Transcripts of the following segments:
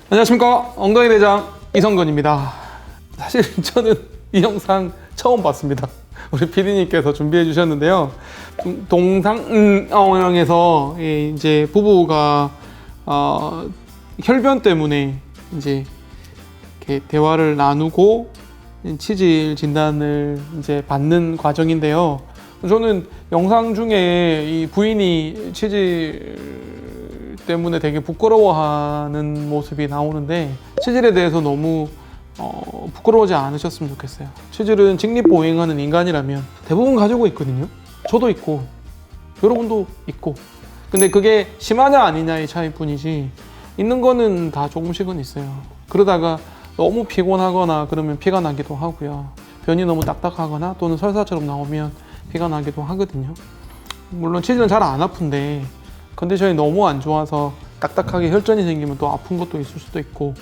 안녕하십니까, 엉덩이 대장 이성건입니다. 사실 저는 이 영상 처음 봤습니다. 우리 PD님께서 준비해 주셨는데요. 동상영에서 이제 부부가 혈변 때문에 이제 이렇게 대화를 나누고 치질 진단을 이제 받는 과정인데요. 저는 영상 중에 이 부인이 치질 때문에 되게 부끄러워하는 모습이 나오는데, 치질에 대해서 너무 부끄러워하지 않으셨으면 좋겠어요. 치질은 직립보행하는 인간이라면 대부분 가지고 있거든요. 저도 있고 여러분도 있고. 근데 그게 심하냐 아니냐의 차이뿐이지, 있는 거는 다 조금씩은 있어요. 그러다가 너무 피곤하거나 그러면 피가 나기도 하고요. 변이 너무 딱딱하거나 또는 설사처럼 나오면 피가 나기도 하거든요. 물론 치질은 잘 안 아픈데 컨디션이 너무 안 좋아서 딱딱하게 혈전이 생기면 또 아픈 것도 있을 수도 있고,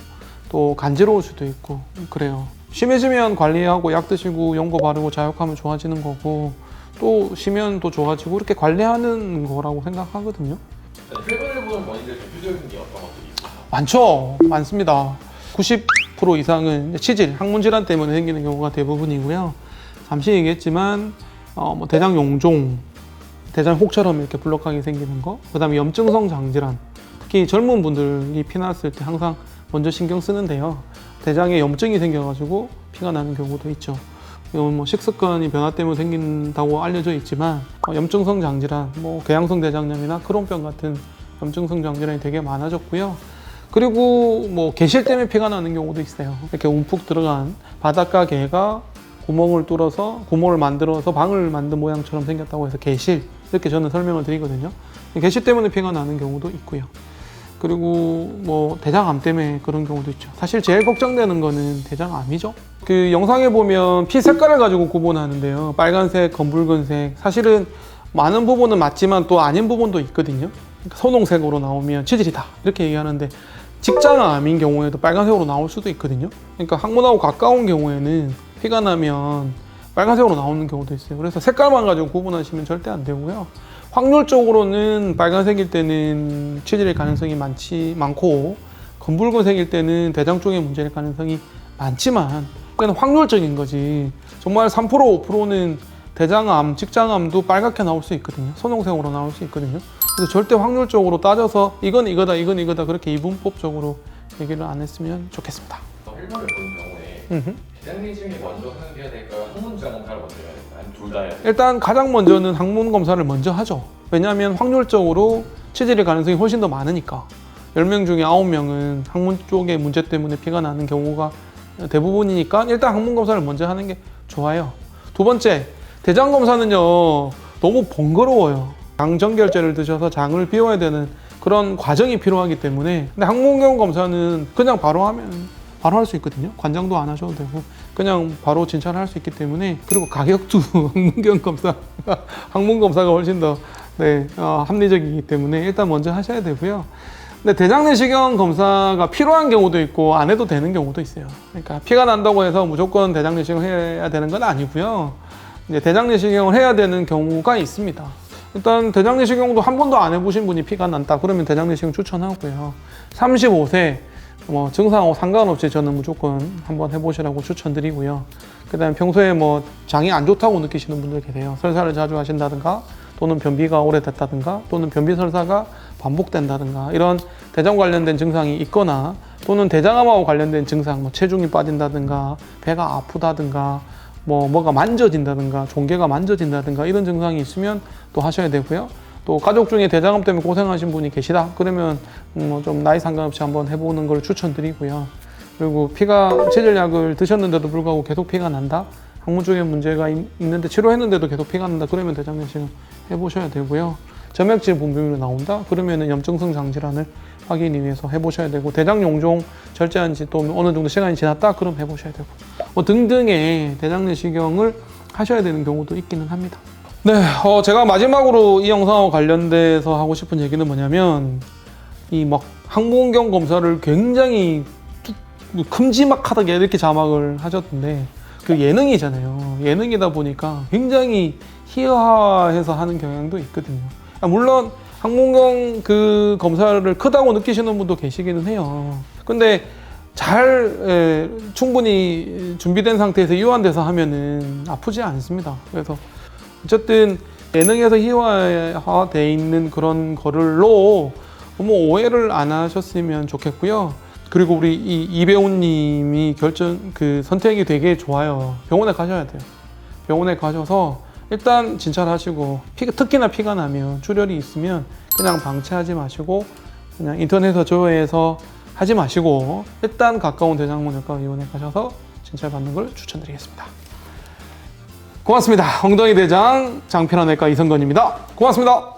또 간지러울 수도 있고 그래요. 심해지면 관리하고 약 드시고 연고 바르고 자욕하면 좋아지는 거고, 또 쉬면 또 좋아지고, 이렇게 관리하는 거라고 생각하거든요. 혈변을 보는 원인들 대표적인 게 어떤 것들이 있어요? 많죠. 많습니다. 90% 이상은 치질, 항문 질환 때문에 생기는 경우가 대부분이고요. 잠시 얘기했지만 뭐 대장 용종, 대장 혹처럼 이렇게 불룩하게 생기는 거, 그 다음에 염증성 장질환, 특히 젊은 분들이 피 났을 때 항상 먼저 신경 쓰는데요. 대장에 염증이 생겨가지고 피가 나는 경우도 있죠. 이건 뭐 식습관이 변화 때문에 생긴다고 알려져 있지만 염증성 장질환, 뭐 궤양성 대장염이나 크론병 같은 염증성 장질환이 되게 많아졌고요. 그리고 뭐 개실 때문에 피가 나는 경우도 있어요. 이렇게 움푹 들어간 바닷가 개가 구멍을 뚫어서 구멍을 만들어서 방을 만든 모양처럼 생겼다고 해서 개실, 이렇게 저는 설명을 드리거든요. 개실 때문에 피가 나는 경우도 있고요. 그리고 뭐 대장암 때문에 그런 경우도 있죠. 사실 제일 걱정되는 거는 대장암이죠. 그 영상에 보면 피 색깔을 가지고 구분하는데요. 빨간색, 검붉은색, 사실은 많은 부분은 맞지만 또 아닌 부분도 있거든요. 그러니까 선홍색으로 나오면 치질이다 이렇게 얘기하는데, 직장암인 경우에도 빨간색으로 나올 수도 있거든요. 그러니까 항문하고 가까운 경우에는 피가 나면 빨간색으로 나오는 경우도 있어요. 그래서 색깔만 가지고 구분하시면 절대 안 되고요. 확률적으로는 빨간색일 때는 치질일 가능성이 많고, 검붉은색일 때는 대장 쪽의 문제일 가능성이 많지만, 그건 확률적인 거지. 정말 3% 5%는 대장암, 직장암도 빨갛게 나올 수 있거든요. 선홍색으로 나올 수 있거든요. 그래서 절대 확률적으로 따져서 이건 이거다, 이건 이거다 그렇게 이분법적으로 얘기를 안 했으면 좋겠습니다. 혈변을 보는 경우에 대장 내시경이 먼저 해야 될까요? 항문 질환 검사를 먼저 해야 될까요? 아니면 둘 다 해야 될까요? 일단 가장 먼저는 항문 검사를 먼저 하죠. 왜냐하면 확률적으로 치질일 가능성이 훨씬 더 많으니까. 10명 중에 9명은 항문 쪽의 문제 때문에 피가 나는 경우가 대부분이니까 일단 항문 검사를 먼저 하는 게 좋아요. 두 번째, 대장 검사는요 너무 번거로워요. 장 정결제를 드셔서 장을 비워야 되는 그런 과정이 필요하기 때문에. 근데 항문경 검사는 그냥 바로 하면 바로 할 수 있거든요. 관장도 안 하셔도 되고 그냥 바로 진찰을 할 수 있기 때문에. 그리고 가격도 항문경 검사, 항문 검사가 훨씬 더 합리적이기 때문에 일단 먼저 하셔야 되고요. 근데 대장 내시경 검사가 필요한 경우도 있고 안 해도 되는 경우도 있어요. 그러니까 피가 난다고 해서 무조건 대장 내시경 해야 되는 건 아니고요. 이제 대장 내시경을 해야 되는 경우가 있습니다. 일단 대장 내시경도 한 번도 안 해보신 분이 피가 난다 그러면 대장 내시경 추천하고요. 35세 뭐 증상하고 상관없이 저는 무조건 한번 해보시라고 추천드리고요. 그 다음에 평소에 뭐 장이 안 좋다고 느끼시는 분들 계세요. 설사를 자주 하신다든가 또는 변비가 오래됐다든가 또는 변비 설사가 반복된다든가 이런 대장 관련된 증상이 있거나, 또는 대장암하고 관련된 증상, 뭐 체중이 빠진다든가 배가 아프다든가 뭐가 만져진다든가 종괴가 만져진다든가 이런 증상이 있으면 또 하셔야 되고요. 또 가족 중에 대장암 때문에 고생하신 분이 계시다 그러면 뭐 좀 나이 상관없이 한번 해보는 걸 추천드리고요. 그리고 피가 치질약을 드셨는데도 불구하고 계속 피가 난다, 항문 쪽에 문제가 있는데 치료했는데도 계속 피가 난다 그러면 대장 내시경 해보셔야 되고요. 점액질 분비물이 나온다 그러면은 염증성 장질환을 확인을 위해서 해보셔야 되고, 대장 용종 절제한 지 또 어느 정도 시간이 지났다 그럼 해보셔야 되고, 뭐 등등의 대장 내시경을 하셔야 되는 경우도 있기는 합니다. 네, 제가 마지막으로 이 영상과 관련돼서 하고 싶은 얘기는 뭐냐면 이 막 항문경 검사를 굉장히 큼지막하다게 이렇게 자막을 하셨던데 그 예능이잖아요. 예능이다 보니까 굉장히 희화해서 하는 경향도 있거든요. 물론 항문경 그 검사를 크다고 느끼시는 분도 계시기는 해요. 근데 충분히 준비된 상태에서 이완돼서 하면은 아프지 않습니다. 그래서 어쨌든 예능에서 희화되어 있는 그런 거를로 너무 오해를 안 하셨으면 좋겠고요. 그리고 우리 이 배우님이 선택이 되게 좋아요. 병원에 가셔야 돼요. 병원에 가셔서 일단 진찰 하시고 특히나 피가 나면 출혈이 있으면 그냥 방치하지 마시고 그냥 인터넷에서 조회해서 하지 마시고 일단 가까운 대장문외과 의원에 가셔서 진찰 받는 걸 추천드리겠습니다. 고맙습니다. 엉덩이 대장 장편환외과 이성건입니다. 고맙습니다.